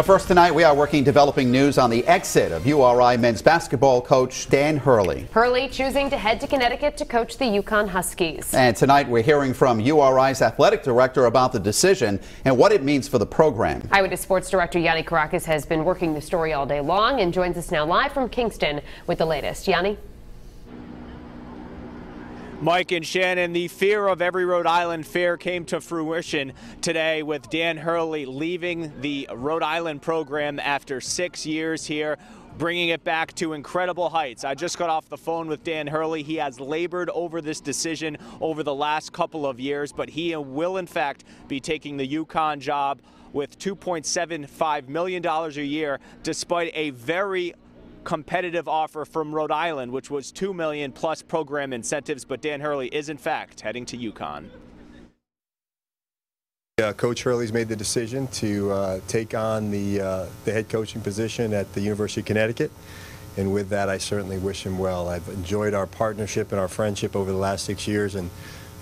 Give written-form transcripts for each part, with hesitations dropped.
But first tonight, we are working developing news on the exit of URI men's basketball coach Dan Hurley. Hurley choosing to head to Connecticut to coach the UConn Huskies. And tonight, we're hearing from URI's athletic director about the decision and what it means for the program. Eyewitness sports director Yanni Caracas has been working the story all day long and joins us now live from Kingston with the latest. Yanni? Mike and Shannon, the fear of every Rhode Island fair came to fruition today with Dan Hurley leaving the Rhode Island program after 6 years here, bringing it back to incredible heights. I just got off the phone with Dan Hurley. He has labored over this decision over the last couple of years, but he will in fact be taking the UConn job with $2.75 million a year, despite a very competitive offer from Rhode Island, which was $2 million plus program incentives. But Dan Hurley is in fact heading to UConn. Coach Hurley's made the decision to take on the head coaching position at the University of Connecticut, and with that I certainly wish him well. I've enjoyed our partnership and our friendship over the last 6 years, and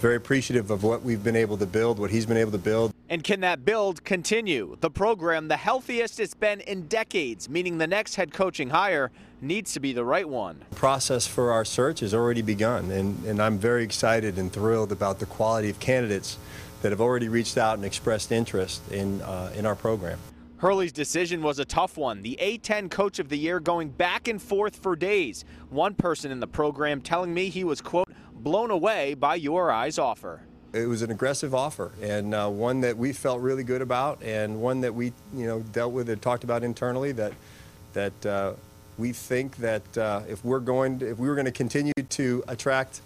very appreciative of what we've been able to build, what he's been able to build. And can that build continue? The program, the healthiest it's been in decades, meaning the next head coaching hire needs to be the right one. The process for our search has already begun, and I'm very excited and thrilled about the quality of candidates that have already reached out and expressed interest in our program. Hurley's decision was a tough one. The A10 Coach of the Year going back and forth for days. One person in the program telling me he was, quote, blown away by URI's offer. It was an aggressive offer, and one that we felt really good about, and one that we, dealt with and talked about internally. That we think that if we were going to continue to attract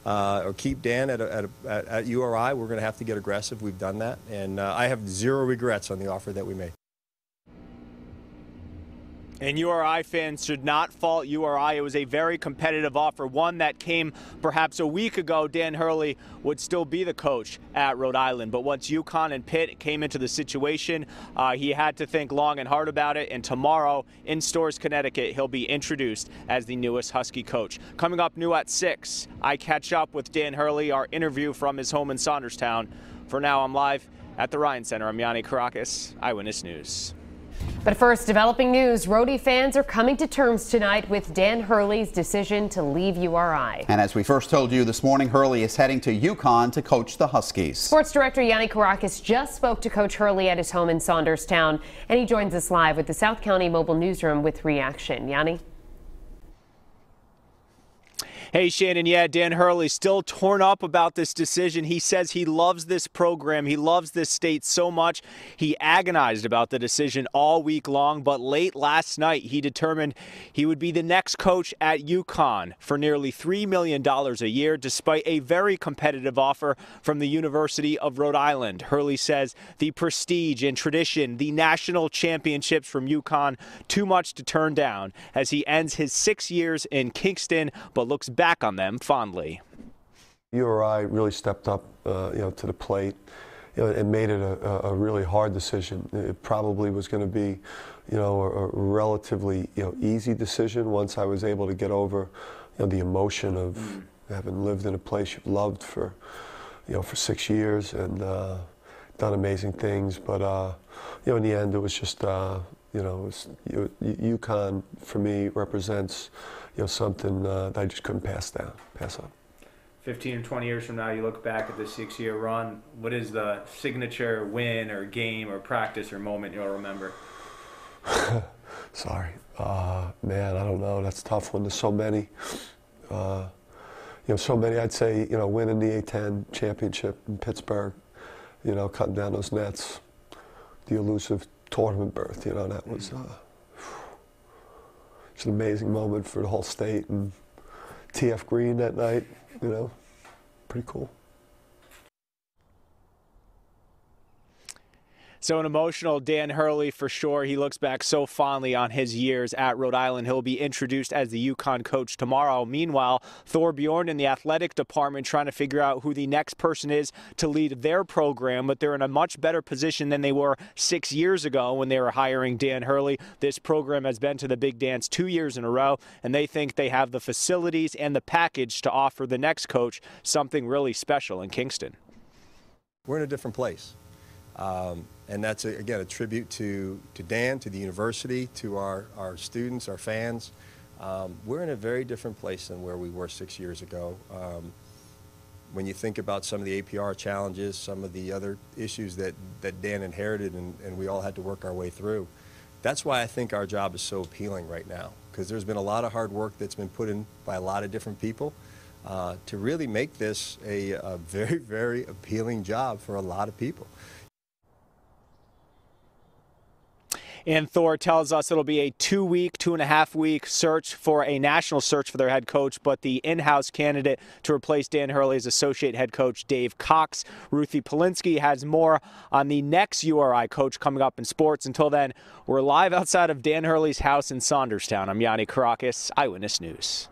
or keep Dan at URI, we're going to have to get aggressive. We've done that, and I have zero regrets on the offer that we made. And URI fans should not fault URI. It was a very competitive offer, one that came perhaps a week ago. Dan Hurley would still be the coach at Rhode Island. But once UConn and Pitt came into the situation, he had to think long and hard about it. And tomorrow in Storrs, Connecticut, he'll be introduced as the newest Husky coach. Coming up new at 6, I catch up with Dan Hurley, our interview from his home in Saunderstown. For now, I'm live at the Ryan Center. I'm Yanni Caracas, Eyewitness News. But first, developing news. Rhodey fans are coming to terms tonight with Dan Hurley's decision to leave URI. And as we first told you this morning, Hurley is heading to UConn to coach the Huskies. Sports director Yanni Caracas just spoke to Coach Hurley at his home in Saunderstown, and he joins us live with the South County Mobile Newsroom with reaction. Yanni? Hey, Shannon, yeah, Dan Hurley still torn up about this decision. He says he loves this program. He loves this state so much. He agonized about the decision all week long, but late last night he determined he would be the next coach at UConn for nearly $3 million a year, despite a very competitive offer from the University of Rhode Island. Hurley says the prestige and tradition, the national championships from UConn, too much to turn down as he ends his 6 years in Kingston, but looks back on them fondly. URI really stepped up, to the plate, and made it a really hard decision. It probably was going to be, a relatively, easy decision once I was able to get over, the emotion of having lived in a place you've loved for, for 6 years and done amazing things. But in the end, it was just, UConn for me represents, something that I just couldn't pass up. 15 or 20 years from now, you look back at this 6-year run. What is the signature win or game or practice or moment you'll remember? Sorry, man, I don't know. That's a tough one. There's so many. So many. I'd say, winning the A10 championship in Pittsburgh. Cutting down those nets. The elusive tournament berth. That was. It's an amazing moment for the whole state, and TF Green that night, pretty cool. So an emotional Dan Hurley for sure. He looks back so fondly on his years at Rhode Island. He'll be introduced as the UConn coach tomorrow. Meanwhile, Thor Bjorn in the athletic department trying to figure out who the next person is to lead their program, but they're in a much better position than they were 6 years ago when they were hiring Dan Hurley. This program has been to the big dance 2 years in a row, and they think they have the facilities and the package to offer the next coach something really special in Kingston. We're in a different place. And that's, again, a tribute to Dan, to the university, to our students, our fans. We're in a very different place than where we were 6 years ago. When you think about some of the APR challenges, some of the other issues that Dan inherited and we all had to work our way through, that's why I think our job is so appealing right now, because there's been a lot of hard work that's been put in by a lot of different people to really make this a very, very appealing job for a lot of people. And Thor tells us it'll be a 2.5-week search for a national search for their head coach, but the in-house candidate to replace Dan Hurley is associate head coach Dave Cox. Ruthie Polinsky has more on the next URI coach coming up in sports. Until then, we're live outside of Dan Hurley's house in Saunderstown. I'm Yanni Caracas, Eyewitness News.